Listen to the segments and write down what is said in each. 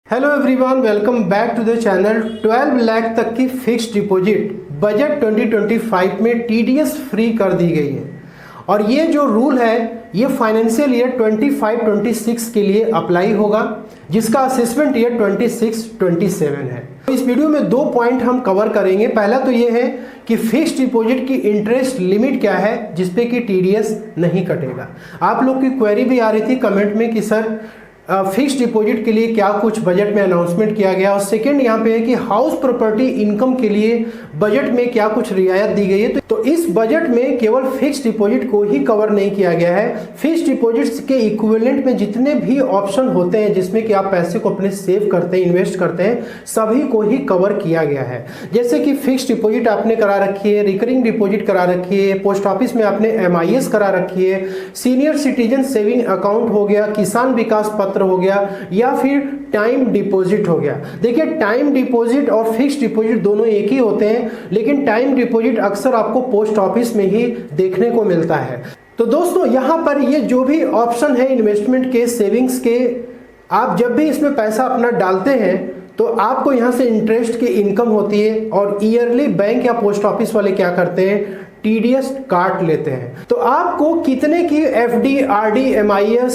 Hello everyone, welcome back to the channel. 12 lakh तक की fixed deposit budget 2025 में TDS free कर दी गई है और ये जो रूल है ये फाइनेंशियल ईयर 25-26 के लिए अप्लाई होगा, जिसका असेसमेंट ईयर 26-27 है। तो इस वीडियो में दो पॉइंट हम कवर करेंगे। पहला तो ये है कि फिक्स्ड डिपॉजिट की इंटरेस्ट लिमिट क्या है जिसपे कि टीडीएस नहीं कटेगा। आप लोग की क्वेरी भी आ रही थी कमेंट में कि सर फिक्स्ड डिपॉजिट के लिए क्या कुछ बजट में अनाउंसमेंट किया गया, और सेकंड यहाँ पे है कि हाउस प्रॉपर्टी इनकम के लिए बजट में क्या कुछ रियायत दी गई है। तो इस बजट में केवल फिक्स्ड डिपॉजिट को ही कवर नहीं किया गया है, फिक्स्ड डिपॉजिट्स के इक्विवेलेंट में जितने भी ऑप्शन होते हैं जिसमें कि आप पैसे को अपने सेव करते हैं, इन्वेस्ट करते हैं, सभी को ही कवर किया गया है। जैसे कि फिक्स्ड डिपॉजिट आपने करा रखी है, रिकरिंग डिपॉजिट करा रखी है, पोस्ट ऑफिस में आपने MIS करा रखी है, सीनियर सिटीजन सेविंग अकाउंट हो गया, किसान विकास पत्र हो गया, या फिर टाइम डिपॉजिट हो गया। देखिए, टाइम डिपॉजिट और फिक्स्ड डिपॉजिट दोनों एक ही होते हैं, लेकिन टाइम डिपॉजिट अक्सर आपको पोस्ट ऑफिस में ही देखने को मिलता है। तो दोस्तों, यहां पर ये जो भी ऑप्शन है इन्वेस्टमेंट के, सेविंग्स के, आप जब भी इसमें पैसा अपना डालते हैं तो आपको यहां से इंटरेस्ट की इनकम होती है और ईयरली बैंक या पोस्ट ऑफिस वाले क्या करते हैं, टीडीएस काट लेते हैं। तो आपको कितने की FD, RD, MIS,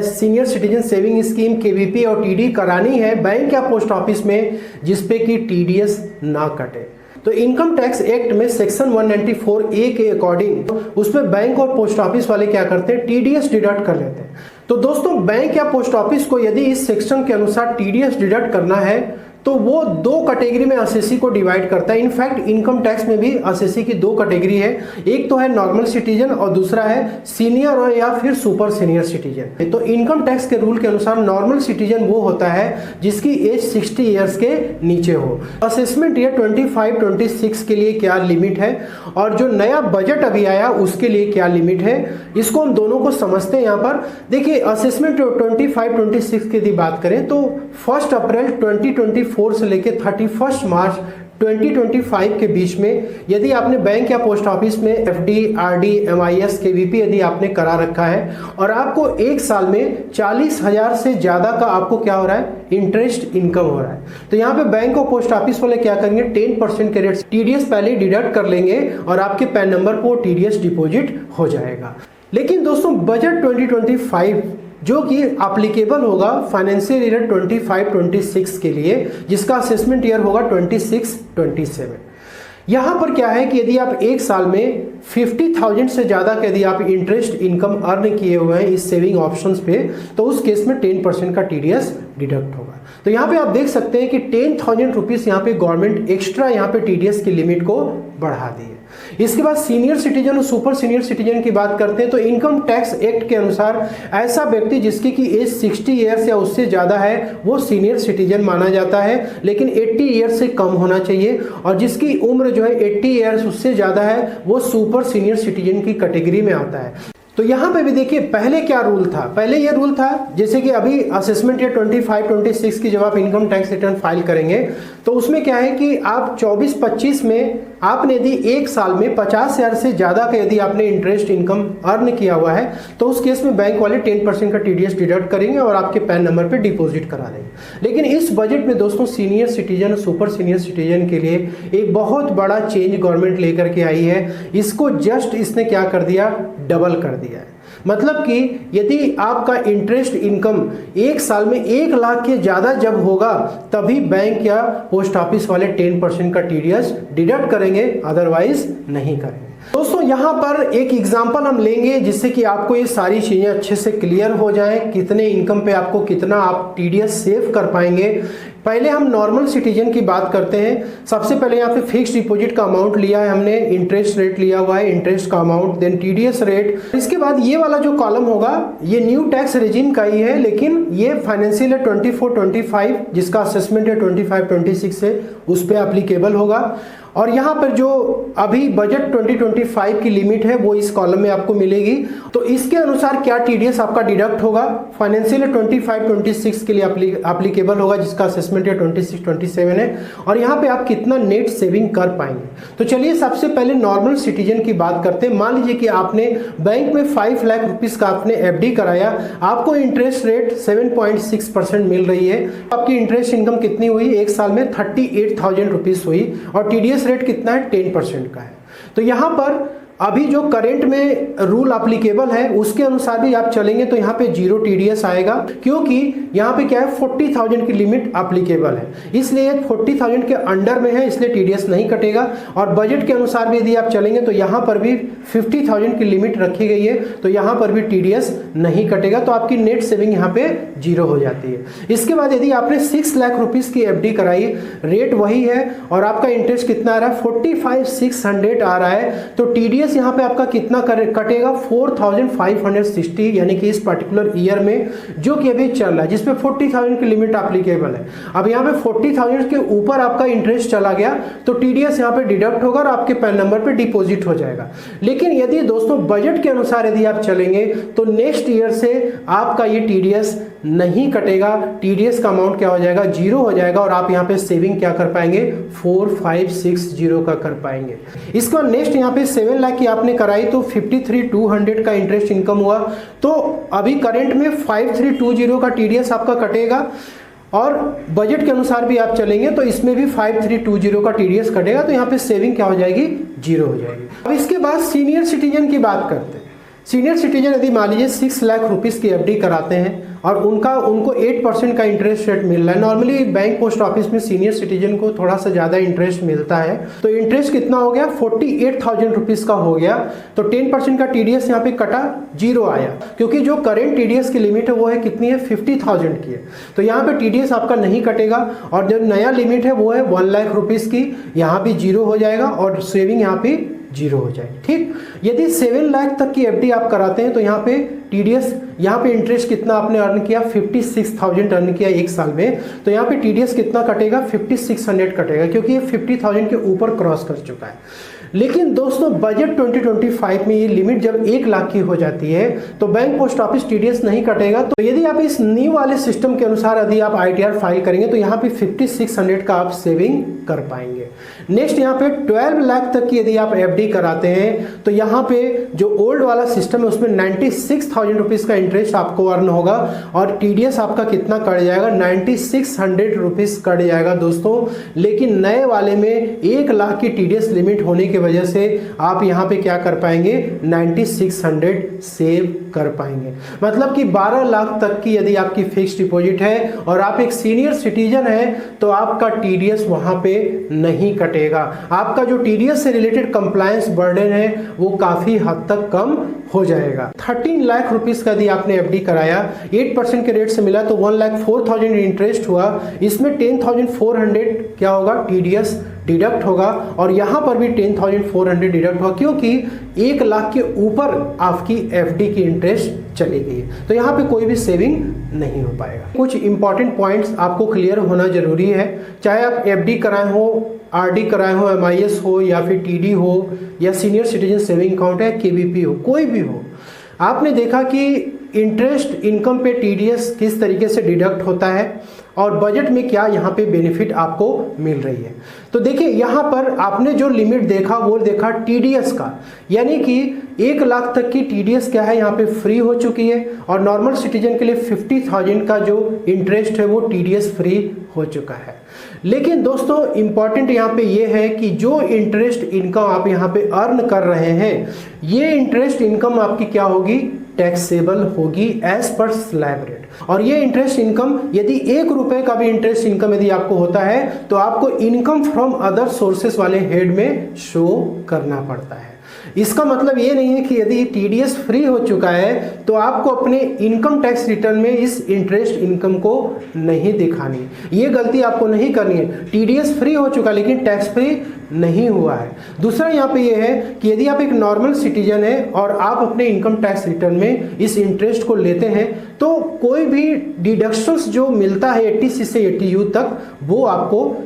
senior citizen saving scheme, KVP और TD करानी है बैंक या पोस्ट ऑफिस में जिसपे कि टीडीएस ना कटे। तो इनकम टैक्स एक्ट में सेक्शन 194A के अकॉर्डिंग उसमें बैंक और पोस्ट ऑफिस वाले क्या करते हैं, टीडीएस डिडक्ट कर लेते हैं। तो दोस्तों, बैंक या पोस्ट ऑफिस को यदि इस सेक्शन के अनुसार टीडीएस डिडक्ट करना है तो वो दो कैटेगरी में असेसी को डिवाइड करता है। इनफैक्ट इनकम टैक्स में भी असेसी की दो कैटेगरी है, एक तो है नॉर्मल सिटीजन और दूसरा है सीनियर या फिर सुपर सीनियर सिटीजन। तो इनकम टैक्स के रूल के अनुसार नॉर्मल सिटीजन वो होता है जिसकी एज 60 ईयर्स के नीचे हो। असेसमेंट ईयर 25-26 के लिए क्या लिमिट है और जो नया बजट अभी आया उसके लिए क्या लिमिट है, इसको हम दोनों को समझते हैं। यहाँ पर देखिए, असेसमेंट 25-26 की यदि बात करें तो 1 अप्रैल 2024 से लेके 31 मार्च 2025 के बीच में यदि आपने बैंक या पोस्ट ऑफिस में FD, RD, MIS, KVP यदि आपने करा रखा है और आपको एक साल में 40,000 से ज्यादा का आपको क्या हो रहा है, इंटरेस्ट इनकम हो रहा है, तो यहाँ पे बैंक और पोस्ट ऑफिस वाले क्या करेंगे, 10% के रेट टीडीएस पहले डिडक्ट कर लेंगे और आपके पैन नंबर पर टीडीएस डिपॉजिट हो जाएगा। लेकिन दोस्तों, बजट 2025 जो कि एप्लीकेबल होगा फाइनेंशियल ईयर 25-26 के लिए, जिसका असेसमेंट ईयर होगा 26-27। यहां पर क्या है कि यदि आप एक साल में 50,000 से ज्यादा का यदि आप इंटरेस्ट इनकम अर्न किए हुए हैं इस सेविंग ऑप्शंस पे, तो उस केस में 10% का टीडीएस डिडक्ट होगा। तो यहाँ पे आप देख सकते हैं कि 10,000 रुपीज यहाँ पे गवर्नमेंट एक्स्ट्रा यहाँ पे टीडीएस की लिमिट को बढ़ा दी है। इसके बाद सीनियर सिटीजन और सुपर सीनियर सिटीजन की बात करते हैं तो इनकम टैक्स एक्ट के अनुसार ऐसा व्यक्ति जिसकी की एज 60 ईयर्स या उससे ज्यादा है वो सीनियर सिटीजन माना जाता है, लेकिन 80 ईयर्स से कम होना चाहिए, और जिसकी उम्र जो है 80 ईयर्स उससे ज्यादा है वो सुपर सीनियर सिटीजन की कैटेगरी में आता है। तो यहाँ पे भी देखिए, पहले क्या रूल था, पहले ये रूल था जैसे कि अभी असेसमेंट ईयर 25-26 की जब आप इनकम टैक्स रिटर्न फाइल करेंगे तो उसमें क्या है कि आप 24-25 में आपने यदि एक साल में 50,000 से ज्यादा का यदि आपने इंटरेस्ट इनकम अर्न किया हुआ है तो उस केस में बैंक वाले 10% का टीडीएस डिडक्ट करेंगे और आपके पैन नंबर पे डिपॉजिट करा देंगे। लेकिन इस बजट में दोस्तों, सीनियर सिटीजन और सुपर सीनियर सिटीजन के लिए एक बहुत बड़ा चेंज गवर्नमेंट लेकर के आई है। इसको जस्ट इसने क्या कर दिया, डबल कर दिया है। मतलब कि यदि आपका इंटरेस्ट इनकम एक साल में 1 लाख के ज्यादा जब होगा तभी बैंक या पोस्ट ऑफिस वाले 10% का टीडीएस डिडक्ट करेंगे, अदरवाइज नहीं करेंगे। दोस्तों, यहाँ पर एक एग्जांपल हम लेंगे जिससे कि आपको ये सारी चीजें अच्छे से क्लियर हो जाएं, कितने इनकम पे आपको कितना आप टीडीएस सेव कर पाएंगे। पहले हम नॉर्मल सिटीजन की बात करते हैं। सबसे पहले यहाँ पे फिक्स्ड डिपॉजिट का अमाउंट लिया है हमने, इंटरेस्ट रेट लिया हुआ है, इंटरेस्ट का अमाउंट, देन टीडीएस रेट। इसके बाद ये वाला जो कॉलम होगा ये न्यू टैक्स रेजिम का ही है, लेकिन ये फाइनेंशियल ईयर 24-25 जिसका असेसमेंट है 25-26 से उस पर एप्लीकेबल होगा। और यहाँ पर जो अभी बजट 2025 5 की लिमिट है वो इस कॉलम में आपको मिलेगी। तो इसके अनुसार क्या टीडीएस आपका डिडक्ट होगा, फाइनेंशियल 25-26 के लिए एप्लीकेबल होगा, जिसका असेसमेंट है 26-27 है, और यहाँ पे आप कितना नेट सेविंग कर पाएंगे। तो चलिए सबसे पहले नॉर्मल सिटीजन की बात करते हैं। मान लीजिए कि आपने बैंक में 5 लाख रुपीस का आपने एफडी कराया, आपको इंटरेस्ट रेट 7.6% मिल रही है। आपकी इंटरेस्ट इनकम कितनी हुई, एक साल में 38,000 रुपीस हुई, और टीडीएस रेट कितना है, 10% का है। तो यहाँ पर अभी जो करंट में रूल एप्लीकेबल है उसके अनुसार भी आप चलेंगे तो यहाँ पे 0 टीडीएस आएगा, क्योंकि यहाँ पे क्या है 40,000 की लिमिट एप्लीकेबल है, इसलिए 40,000 के अंडर में है, इसलिए टीडीएस नहीं कटेगा। और बजट के अनुसार भी यदि आप चलेंगे तो यहाँ पर भी 50,000 की लिमिट रखी गई है, तो यहाँ पर भी टीडीएस नहीं कटेगा, तो आपकी नेट सेविंग यहाँ पे 0 हो जाती है। इसके बाद यदि आपने 6 लाख रुपीस की एफडी कराई, रेट वही है और आपका इंटरेस्ट कितना आ रहा है, 45,600 आ रहा है, तो टीडीएस यहाँ पे आपका कितना कटेगा, 4,560, यानी कि इस पर्टिकुलर ईयर में जो कि अभी चल रहा है, जिसमें 40,000 की लिमिट एप्लीकेबल है। अब यहाँ पे 40,000 के ऊपर आपका इंटरेस्ट चला गया तो टीडीएस यहाँ पे डिडक्ट होगा और आपके पैन नंबर पे डिपॉजिट हो जाएगा। लेकिन यदि दोस्तों बजट के अनुसार यदि आप चलेंगे तो नेक्स्ट ईयर से आपका ये टीडीएस नहीं कटेगा, टीडीएस का अमाउंट क्या हो जाएगा, 0 हो जाएगा, और आप यहाँ पे सेविंग क्या कर पाएंगे, 4,560 का कर पाएंगे। इसके बाद नेक्स्ट यहाँ पे 7 लाख की आपने कराई तो 53,200 का इंटरेस्ट इनकम हुआ, तो अभी करंट में 5,320 का टीडीएस आपका कटेगा, और बजट के अनुसार भी आप चलेंगे तो इसमें भी 5,320 का टीडीएस कटेगा, तो यहाँ पे सेविंग क्या हो जाएगी, 0 हो जाएगी। अब इसके बाद सीनियर सिटीजन की बात करते हैं। सीनियर सिटीजन यदि मान लीजिए 6 लाख रुपीस की एफडी कराते हैं और उनको 8% का इंटरेस्ट रेट मिल रहा है। नॉर्मली बैंक पोस्ट ऑफिस में सीनियर सिटीजन को थोड़ा सा ज़्यादा इंटरेस्ट मिलता है, तो इंटरेस्ट कितना हो गया, 48,000 रुपीज़ का हो गया, तो 10% का टीडीएस यहाँ पे कटा, 0 आया, क्योंकि जो करेंट टीडीएस की लिमिट है वो है कितनी है, 50,000 की है, तो यहाँ पे टीडीएस आपका नहीं कटेगा। और जो नया लिमिट है वो है 1 लाख रुपीज़ की, यहाँ भी 0 हो जाएगा और सेविंग यहाँ पे 0 हो जाएगी। ठीक, यदि 7 लाख तक की एफडी आप कराते हैं तो यहाँ पे टीडीएस, यहाँ पे इंटरेस्ट कितना आपने अर्न किया, 56,000 अर्न किया एक साल में, तो यहाँ पे टीडीएस कितना कटेगा, 5,600 कटेगा, क्योंकि ये 50,000 के ऊपर क्रॉस कर चुका है। लेकिन दोस्तों बजट 2025 में ये लिमिट जब 1 लाख की हो जाती है तो बैंक पोस्ट ऑफिस टीडीएस नहीं कटेगा। तो यदि आप इस न्यू वाले सिस्टम के अनुसार यदि आप आईटीआर फाइल करेंगे तो यहाँ पे 5,600 का आप सेविंग कर पाएंगे। नेक्स्ट यहाँ पे 12 लाख तक की यदि आप एफडी कराते हैं तो यहाँ पे जो ओल्ड वाला सिस्टम है उसमें 96,000 रुपीज़ का इंटरेस्ट आपको अर्न होगा, और टीडीएस आपका कितना कट जाएगा, 9,600 रुपीज़ कट जाएगा दोस्तों। लेकिन नए वाले में 1 लाख की टीडीएस लिमिट होने की वजह से आप यहाँ पे क्या कर पाएंगे, 9,600 सेव कर पाएंगे। मतलब कि 12 लाख तक की यदि आपकी फिक्स डिपॉजिट है और आप एक सीनियर सिटीजन है तो आपका टीडीएस वहां पे नहीं कटेगा। आपका जो टीडीएस से रिलेटेड कंप्लायंस बर्डन है वो काफी हद तक कम हो जाएगा। 13 लाख रुपीस का यदि आपने एफडी कराया, 8% के रेट से मिला तो 1,04,000 इंटरेस्ट हुआ, इसमें 10,400 क्या होगा, टीडीएस डिडक्ट होगा, और यहाँ पर भी 10,400 डिडक्ट होगा, क्योंकि 1 लाख के ऊपर आपकी एफडी की इंटरेस्ट चली गई, तो यहाँ पे कोई भी सेविंग नहीं हो पाएगा। कुछ इंपॉर्टेंट पॉइंट्स आपको क्लियर होना जरूरी है, चाहे आप एफडी कराए हो, आरडी कराए हो, एमआईएस हो, या फिर टीडी हो, या सीनियर सिटीजन सेविंग अकाउंट है, केवीपी हो, कोई भी हो। आपने देखा कि इंटरेस्ट इनकम पे टीडीएस किस तरीके से डिडक्ट होता है और बजट में क्या यहाँ पे बेनिफिट आपको मिल रही है। तो देखिए यहाँ पर आपने जो लिमिट देखा वो देखा टीडीएस का, यानी कि 1 लाख तक की टीडीएस क्या है यहाँ पे फ्री हो चुकी है, और नॉर्मल सिटीजन के लिए 50,000 का जो इंटरेस्ट है वो टीडीएस फ्री हो चुका है। लेकिन दोस्तों इंपॉर्टेंट यहाँ पे ये है कि जो इंटरेस्ट इनकम आप यहाँ पे अर्न कर रहे हैं, ये इंटरेस्ट इनकम आपकी क्या होगी, टैक्सेबल होगी एज पर स्लैब रेट। और ये इंटरेस्ट इनकम यदि 1 रुपए का भी इंटरेस्ट इनकम यदि आपको होता है तो आपको इनकम फ्रॉम अदर सोर्सेस वाले हेड में शो करना पड़ता है। इसका मतलब ये नहीं है कि यदि टीडीएस फ्री हो चुका है तो आपको अपने इनकम टैक्स रिटर्न में इस इंटरेस्ट इनकम को नहीं दिखानी, ये गलती आपको नहीं करनी है। टीडीएस फ्री हो चुका लेकिन टैक्स फ्री नहीं हुआ है। दूसरा यहाँ पे ये है कि यदि आप एक नॉर्मल सिटीजन है और आप अपने इनकम टैक्स रिटर्न में इस इंटरेस्ट को लेते हैं तो कोई भी डिडक्शंस जो मिलता है 80C से 80U तक वो आपको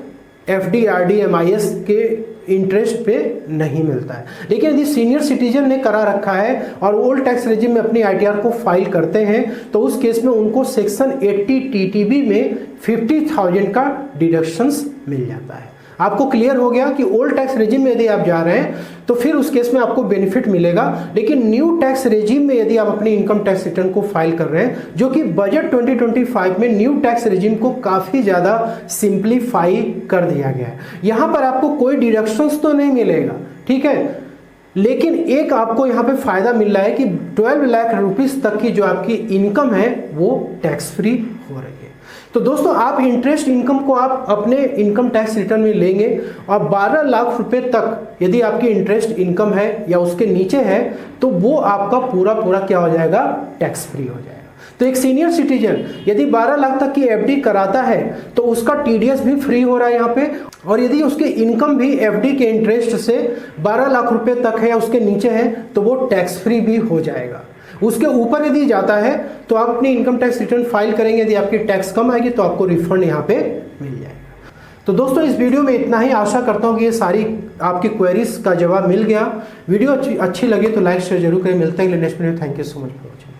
एफडी, आरडी, एमआईएस के इंटरेस्ट पे नहीं मिलता है। लेकिन यदि सीनियर सिटीजन ने करा रखा है और ओल्ड टैक्स रेजिम में अपनी आईटीआर को फाइल करते हैं तो उस केस में उनको सेक्शन 80 टीटीबी में 50,000 का डिडक्शंस मिल जाता है। आपको क्लियर हो गया कि ओल्ड टैक्स रेजिम में यदि आप जा रहे हैं तो फिर उस केस में आपको बेनिफिट मिलेगा, लेकिन न्यू टैक्स रेजिम में यदि आप अपनी इनकम टैक्स रिटर्न को फाइल कर रहे हैं, जो कि बजट 2025 में न्यू टैक्स रेजिम को काफी ज्यादा सिंप्लीफाई कर दिया गया है। यहां पर आपको कोई डिडक्शंस तो नहीं मिलेगा, ठीक है, लेकिन एक आपको यहाँ पे फायदा मिल रहा है कि 12 लाख रुपीस तक की जो आपकी इनकम है वो टैक्स फ्री हो रही है। तो दोस्तों आप इंटरेस्ट इनकम को आप अपने इनकम टैक्स रिटर्न में लेंगे और 12 लाख रुपए तक यदि आपकी इंटरेस्ट इनकम है या उसके नीचे है तो वो आपका पूरा क्या हो जाएगा, टैक्स फ्री हो जाएगा। तो एक सीनियर सिटीजन यदि 12 लाख तक की एफडी कराता है तो उसका टीडीएस भी फ्री हो रहा है यहाँ पे, और यदि उसकी इनकम भी एफडी के इंटरेस्ट से 12 लाख रुपए तक है या उसके नीचे है तो वो टैक्स फ्री भी हो जाएगा। उसके ऊपर यदि जाता है तो आप अपनी इनकम टैक्स रिटर्न फाइल करेंगे, यदि आपकी टैक्स कम आएगी तो आपको रिफंड यहाँ पे मिल जाएगा। तो दोस्तों इस वीडियो में इतना ही। आशा करता हूँ कि ये सारी आपकी क्वेरीज का जवाब मिल गया। वीडियो अच्छी लगी तो लाइक शेयर जरूर करें। मिलते हैं next video. Thank you so much for watching.